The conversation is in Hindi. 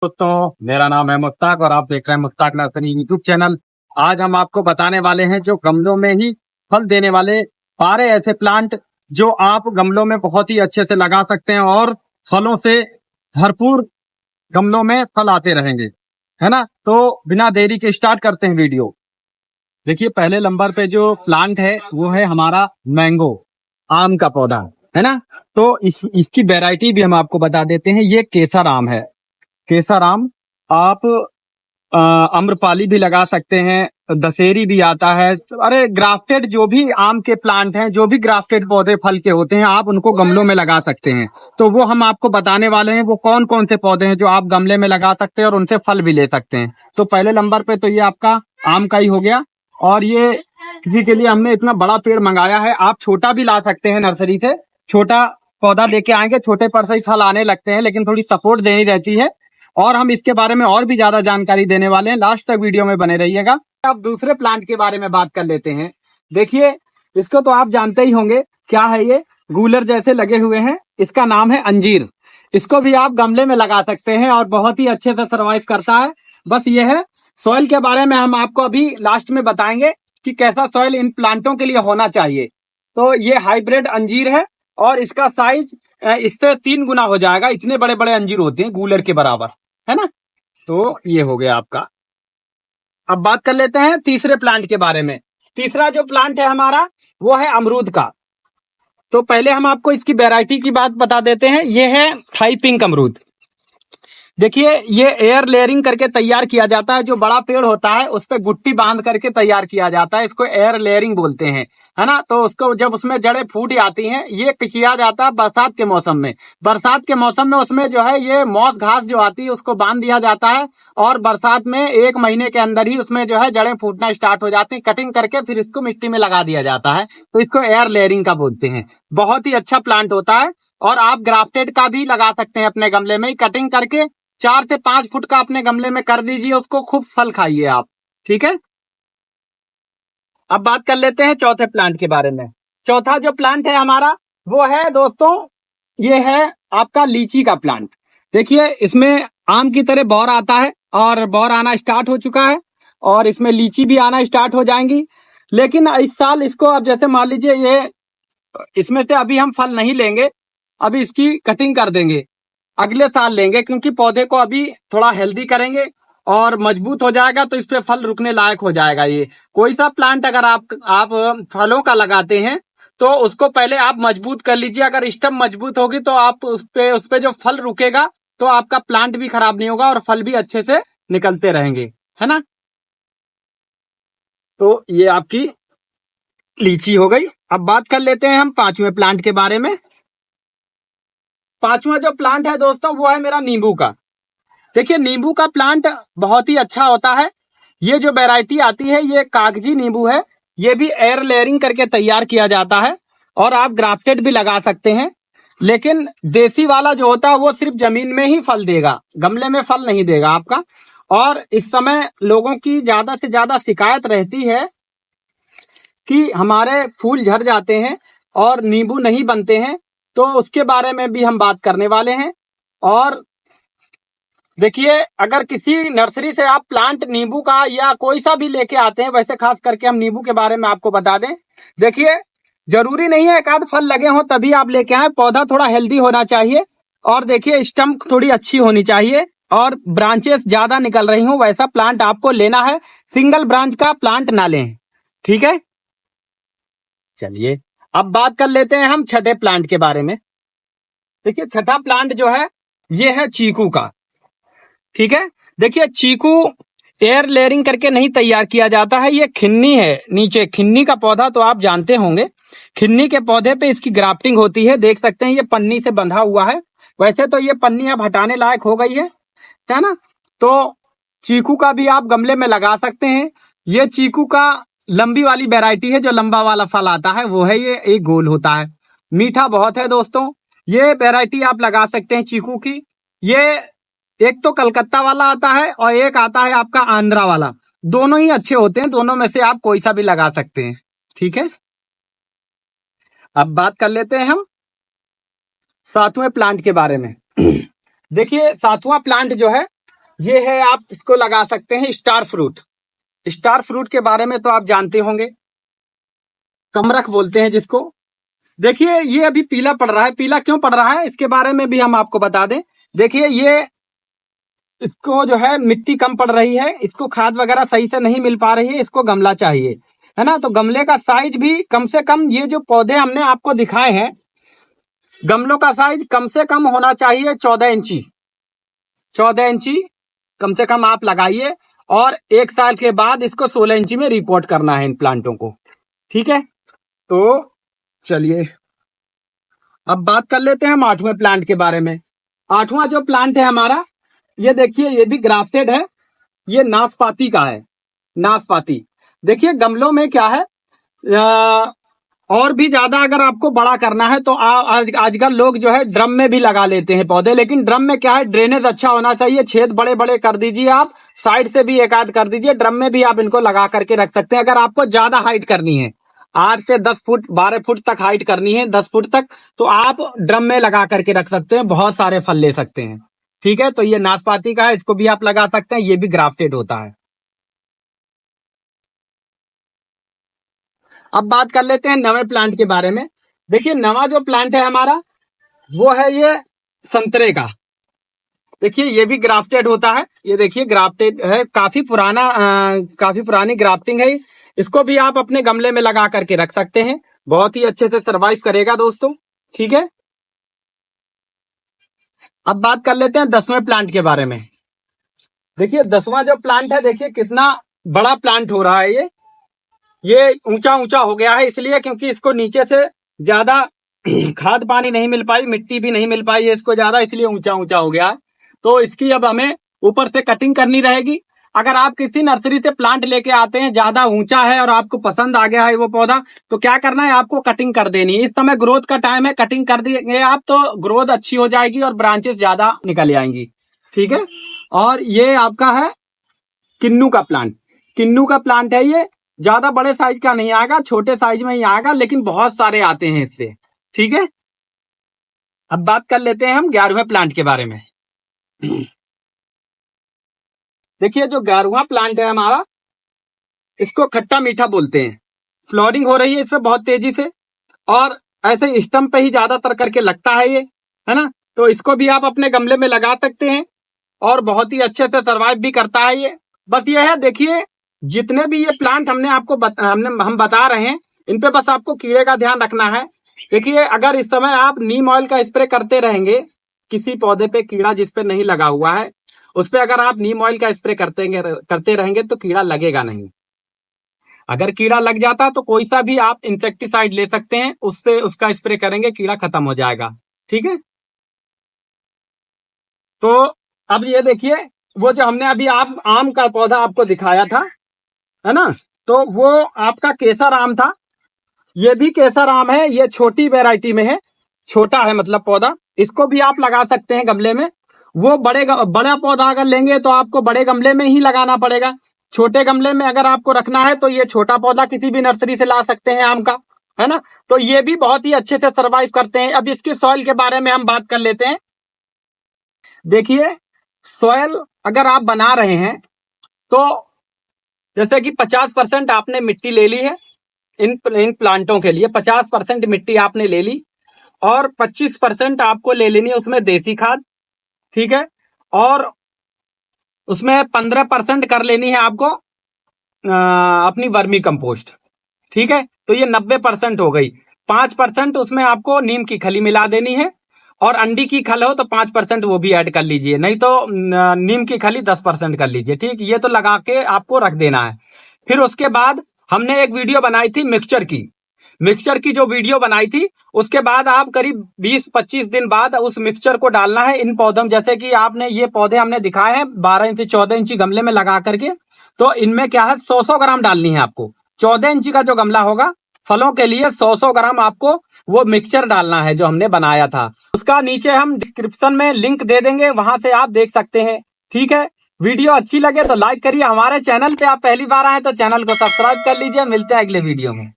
दोस्तों, मेरा नाम है मुश्ताक और आप देख रहे हैं मुश्ताक नर्सरी यूट्यूब चैनल। आज हम आपको बताने वाले हैं जो गमलों में ही फल देने वाले 12 ऐसे प्लांट जो आप गमलों में बहुत ही अच्छे से लगा सकते हैं और फलों से भरपूर गमलों में फल आते रहेंगे, है ना। तो बिना देरी के स्टार्ट करते हैं वीडियो। देखिए, पहले नंबर पे जो प्लांट है वो है हमारा मैंगो, आम का पौधा, है ना। तो इसकी वैरायटी भी हम आपको बता देते हैं। ये केसर आम है। केसर आम आप अम्रपाली भी लगा सकते हैं, दशहरी भी आता है। अरे ग्राफ्टेड जो भी आम के प्लांट हैं, जो भी ग्राफ्टेड पौधे फल के होते हैं, आप उनको गमलों में लगा सकते हैं। तो वो हम आपको बताने वाले हैं वो कौन कौन से पौधे हैं जो आप गमले में लगा सकते हैं और उनसे फल भी ले सकते हैं। तो पहले नंबर पे तो ये आपका आम का ही हो गया। और ये किसी के लिए हमने इतना बड़ा पेड़ मंगाया है। आप छोटा भी ला सकते हैं नर्सरी से। छोटा पौधा लेके आएंगे, छोटे पर से ही फल आने लगते हैं, लेकिन थोड़ी सपोर्ट देनी रहती है। और हम इसके बारे में और भी ज्यादा जानकारी देने वाले हैं, लास्ट तक वीडियो में बने रहिएगा। अब दूसरे प्लांट के बारे में बात कर लेते हैं। देखिए, इसको तो आप जानते ही होंगे, क्या है ये, गूलर जैसे लगे हुए हैं। इसका नाम है अंजीर। इसको भी आप गमले में लगा सकते हैं और बहुत ही अच्छे से सर्वाइव करता है। बस ये है, सॉइल के बारे में हम आपको अभी लास्ट में बताएंगे कि कैसा सॉइल इन प्लांटों के लिए होना चाहिए। तो ये हाइब्रिड अंजीर है और इसका साइज इससे 3 गुना हो जाएगा। इतने बड़े बड़े अंजीर होते हैं, गूलर के बराबर, है ना। तो ये हो गया आपका। अब बात कर लेते हैं तीसरे प्लांट के बारे में। तीसरा जो प्लांट है हमारा वो है अमरूद का। तो पहले हम आपको इसकी वैरायटी की बात बता देते हैं। ये है थाई पिंक अमरूद। देखिए, ये एयर लेयरिंग करके तैयार किया जाता है। जो बड़ा पेड़ होता है उस पे गुट्टी बांध करके तैयार किया जाता है। इसको एयर लेयरिंग बोलते हैं, है ना। तो उसको जब उसमें जड़ें फूट आती हैं, ये किया जाता है बरसात के मौसम में। बरसात के मौसम में उसमें जो है ये मॉस घास जो आती है उसको बांध दिया जाता है और बरसात में 1 महीने के अंदर ही उसमें जो है जड़ें फूटना स्टार्ट हो जाती है। कटिंग करके फिर इसको मिट्टी में लगा दिया जाता है। तो इसको एयर लेयरिंग का बोलते हैं। बहुत ही अच्छा प्लांट होता है और आप ग्राफ्टेड का भी लगा सकते हैं अपने गमले में। कटिंग करके 4 से 5 फुट का अपने गमले में कर दीजिए, उसको खूब फल खाइए आप, ठीक है। अब बात कर लेते हैं चौथे प्लांट के बारे में। चौथा जो प्लांट है हमारा वो है दोस्तों, ये है आपका लीची का प्लांट। देखिए, इसमें आम की तरह बौर आता है और बौर आना स्टार्ट हो चुका है और इसमें लीची भी आना स्टार्ट हो जाएंगी। लेकिन इस साल इसको, अब जैसे मान लीजिए ये, इसमें से अभी हम फल नहीं लेंगे, अभी इसकी कटिंग कर देंगे, अगले साल लेंगे, क्योंकि पौधे को अभी थोड़ा हेल्दी करेंगे और मजबूत हो जाएगा तो इस पे फल रुकने लायक हो जाएगा। ये कोई सा प्लांट अगर आप फलों का लगाते हैं तो उसको पहले आप मजबूत कर लीजिए। अगर स्टम मजबूत होगी तो आप उस पे जो फल रुकेगा तो आपका प्लांट भी खराब नहीं होगा और फल भी अच्छे से निकलते रहेंगे, है ना। तो ये आपकी लीची हो गई। अब बात कर लेते हैं हम 5वें प्लांट के बारे में। 5वां जो प्लांट है दोस्तों वो है मेरा नींबू का। देखिए, नींबू का प्लांट बहुत ही अच्छा होता है। ये जो वैरायटी आती है ये कागजी नींबू है। ये भी एयर लेयरिंग करके तैयार किया जाता है और आप ग्राफ्टेड भी लगा सकते हैं। लेकिन देसी वाला जो होता है वो सिर्फ जमीन में ही फल देगा, गमले में फल नहीं देगा आपका। और इस समय लोगों की ज्यादा से ज्यादा शिकायत रहती है कि हमारे फूल झड़ जाते हैं और नींबू नहीं बनते हैं। तो उसके बारे में भी हम बात करने वाले हैं। और देखिए, अगर किसी नर्सरी से आप प्लांट नींबू का या कोई सा भी लेके आते हैं, वैसे खास करके हम नींबू के बारे में आपको बता दें। देखिए, जरूरी नहीं है एक आध फल लगे हों तभी आप लेके आए। पौधा थोड़ा हेल्दी होना चाहिए और देखिए स्टम्प थोड़ी अच्छी होनी चाहिए और ब्रांचेस ज्यादा निकल रही हो, वैसा प्लांट आपको लेना है। सिंगल ब्रांच का प्लांट ना लें, ठीक है। चलिए, अब बात कर लेते हैं हम छठे प्लांट के बारे में। देखिए, छठा प्लांट जो है ये है चीकू का, ठीक है। देखिए, चीकू एयर लेयरिंग करके नहीं तैयार किया जाता है। ये खिन्नी है, नीचे खिन्नी का पौधा तो आप जानते होंगे। खिन्नी के पौधे पे इसकी ग्राफ्टिंग होती है। देख सकते हैं ये पन्नी से बंधा हुआ है। वैसे तो ये पन्नी अब हटाने लायक हो गई है ना। तो चीकू का भी आप गमले में लगा सकते हैं। ये चीकू का लंबी वाली वैरायटी है, जो लंबा वाला फल आता है वो है ये, एक गोल होता है, मीठा बहुत है दोस्तों। ये वैरायटी आप लगा सकते हैं चीकू की। ये एक तो कलकत्ता वाला आता है और एक आता है आपका आंध्रा वाला। दोनों ही अच्छे होते हैं, दोनों में से आप कोई सा भी लगा सकते हैं, ठीक है। अब बात कर लेते हैं हम 7वें प्लांट के बारे में। देखिए, 7वां प्लांट जो है ये है, आप इसको लगा सकते हैं स्टार फ्रूट। स्टार फ्रूट के बारे में तो आप जानते होंगे, कमरख बोलते हैं जिसको। देखिए ये अभी पीला पड़ रहा है, पीला क्यों पड़ रहा है इसके बारे में भी हम आपको बता दें। देखिए ये, इसको जो है मिट्टी कम पड़ रही है, इसको खाद वगैरह सही से नहीं मिल पा रही है, इसको गमला चाहिए, है ना। तो गमले का साइज भी कम से कम, ये जो पौधे हमने आपको दिखाए हैं, गमलों का साइज कम से कम होना चाहिए 14 इंची। 14 इंची कम से कम आप लगाइए, और 1 साल के बाद इसको 16 इंची में रिपोर्ट करना है इन प्लांटों को, ठीक है। तो चलिए अब बात कर लेते हैं हम 8वें प्लांट के बारे में। 8वां जो प्लांट है हमारा, ये देखिए ये भी ग्राफ्टेड है, ये नाशपाती का है, नाशपाती। देखिए गमलों में क्या है, और भी ज्यादा अगर आपको बड़ा करना है तो आजकल लोग जो है ड्रम में भी लगा लेते हैं पौधे, लेकिन ड्रम में क्या है, ड्रेनेज अच्छा होना चाहिए, छेद बड़े बड़े कर दीजिए, आप साइड से भी एक आध कर दीजिए। ड्रम में भी आप इनको लगा करके रख सकते हैं। अगर आपको ज्यादा हाइट करनी है, 8 से 10 फुट 12 फुट तक हाइट करनी है, 10 फुट तक, तो आप ड्रम में लगा करके रख सकते हैं, बहुत सारे फल ले सकते हैं, ठीक है। तो ये नाशपाती का है, इसको भी आप लगा सकते हैं, ये भी ग्राफ्टेड होता है। अब बात कर लेते हैं नवे प्लांट के बारे में। देखिए नवा जो प्लांट है हमारा, वो है ये संतरे का। देखिए ये भी ग्राफ्टेड होता है, ये देखिए ग्राफ्टेड है, काफी पुराना काफी पुरानी ग्राफ्टिंग है। इसको भी आप अपने गमले में लगा करके रख सकते हैं, बहुत ही अच्छे से सरवाइव करेगा दोस्तों, ठीक है। अब बात कर लेते हैं 10वें प्लांट के बारे में। देखिए 10वां जो प्लांट है, देखिए कितना बड़ा प्लांट हो रहा है ये ऊंचा ऊंचा हो गया है, इसलिए क्योंकि इसको नीचे से ज्यादा खाद पानी नहीं मिल पाई, मिट्टी भी नहीं मिल पाई है इसको ज्यादा, इसलिए ऊंचा ऊंचा हो गया है। तो इसकी अब हमें ऊपर से कटिंग करनी रहेगी। अगर आप किसी नर्सरी से प्लांट लेके आते हैं, ज्यादा ऊंचा है और आपको पसंद आ गया है वो पौधा, तो क्या करना है, आपको कटिंग कर देनी है। इस समय ग्रोथ का टाइम है, कटिंग कर देंगे आप तो ग्रोथ अच्छी हो जाएगी और ब्रांचेस ज्यादा निकल आएंगी, ठीक है। और ये आपका है किन्नू का प्लांट। किन्नू का प्लांट है, ये ज्यादा बड़े साइज का नहीं आएगा, छोटे साइज में ही आएगा, लेकिन बहुत सारे आते हैं इससे, ठीक है। अब बात कर लेते हैं हम 11वें प्लांट के बारे में। देखिए जो 11वां प्लांट है हमारा, इसको खट्टा मीठा बोलते हैं। फ्लोरिंग हो रही है इसमें बहुत तेजी से, और ऐसे स्टम्प पे ही ज्यादातर करके लगता है ये, है ना। तो इसको भी आप अपने गमले में लगा सकते हैं, और बहुत ही अच्छे से सरवाइव भी करता है ये। बस ये है, देखिए जितने भी ये प्लांट हमने आपको हम बता रहे हैं, इन पे बस आपको कीड़े का ध्यान रखना है। देखिए अगर इस समय आप नीम ऑयल का स्प्रे करते रहेंगे, किसी पौधे पे कीड़ा जिस पे नहीं लगा हुआ है, उस पे अगर आप नीम ऑयल का स्प्रे करते रहेंगे तो कीड़ा लगेगा नहीं। अगर कीड़ा लग जाता तो कोई सा भी आप इंसेक्टिसाइड ले सकते हैं, उससे उसका स्प्रे करेंगे, कीड़ा खत्म हो जाएगा, ठीक है। तो अब ये देखिए, वो जो हमने अभी आम का पौधा आपको दिखाया था, है ना, तो वो आपका केसर आम था। ये भी केसर आम है, ये छोटी वैरायटी में है, छोटा है मतलब पौधा। इसको भी आप लगा सकते हैं गमले में। वो बड़ा पौधा अगर लेंगे तो आपको बड़े गमले में ही लगाना पड़ेगा। छोटे गमले में अगर आपको रखना है तो ये छोटा पौधा किसी भी नर्सरी से ला सकते हैं आम का, है ना। तो ये भी बहुत ही अच्छे से सरवाइव करते हैं। अब इसकी सॉइल के बारे में हम बात कर लेते हैं। देखिए सॉइल अगर आप बना रहे हैं तो जैसे कि 50% आपने मिट्टी ले ली है, इन प्लांटों के लिए 50% मिट्टी आपने ले ली, और 25% आपको ले लेनी है उसमें देसी खाद, ठीक है। और उसमें 15% कर लेनी है आपको अपनी वर्मी कंपोस्ट, ठीक है। तो ये 90% हो गई। 5% उसमें आपको नीम की खली मिला देनी है, और अंडी की खल हो तो 5% वो भी ऐड कर लीजिए, नहीं तो नीम की खली 10% कर लीजिए, ठीक। ये तो लगा के आपको रख देना है। फिर उसके बाद हमने एक वीडियो बनाई थी मिक्सचर की जो वीडियो बनाई थी, उसके बाद आप करीब 20-25 दिन बाद उस मिक्सचर को डालना है इन पौधों। जैसे कि आपने ये पौधे हमने दिखाए हैं 12 इंची 14 इंची गमले में लगा करके, तो इनमें क्या है 100 ग्राम डालनी है आपको। 14 इंची का जो गमला होगा फलों के लिए 100 ग्राम आपको वो मिक्सचर डालना है जो हमने बनाया था। उसका नीचे हम डिस्क्रिप्शन में लिंक दे देंगे, वहां से आप देख सकते हैं, ठीक है। वीडियो अच्छी लगे तो लाइक करिए। हमारे चैनल पे आप पहली बार आए तो चैनल को सब्सक्राइब कर लीजिए। मिलते हैं अगले वीडियो में।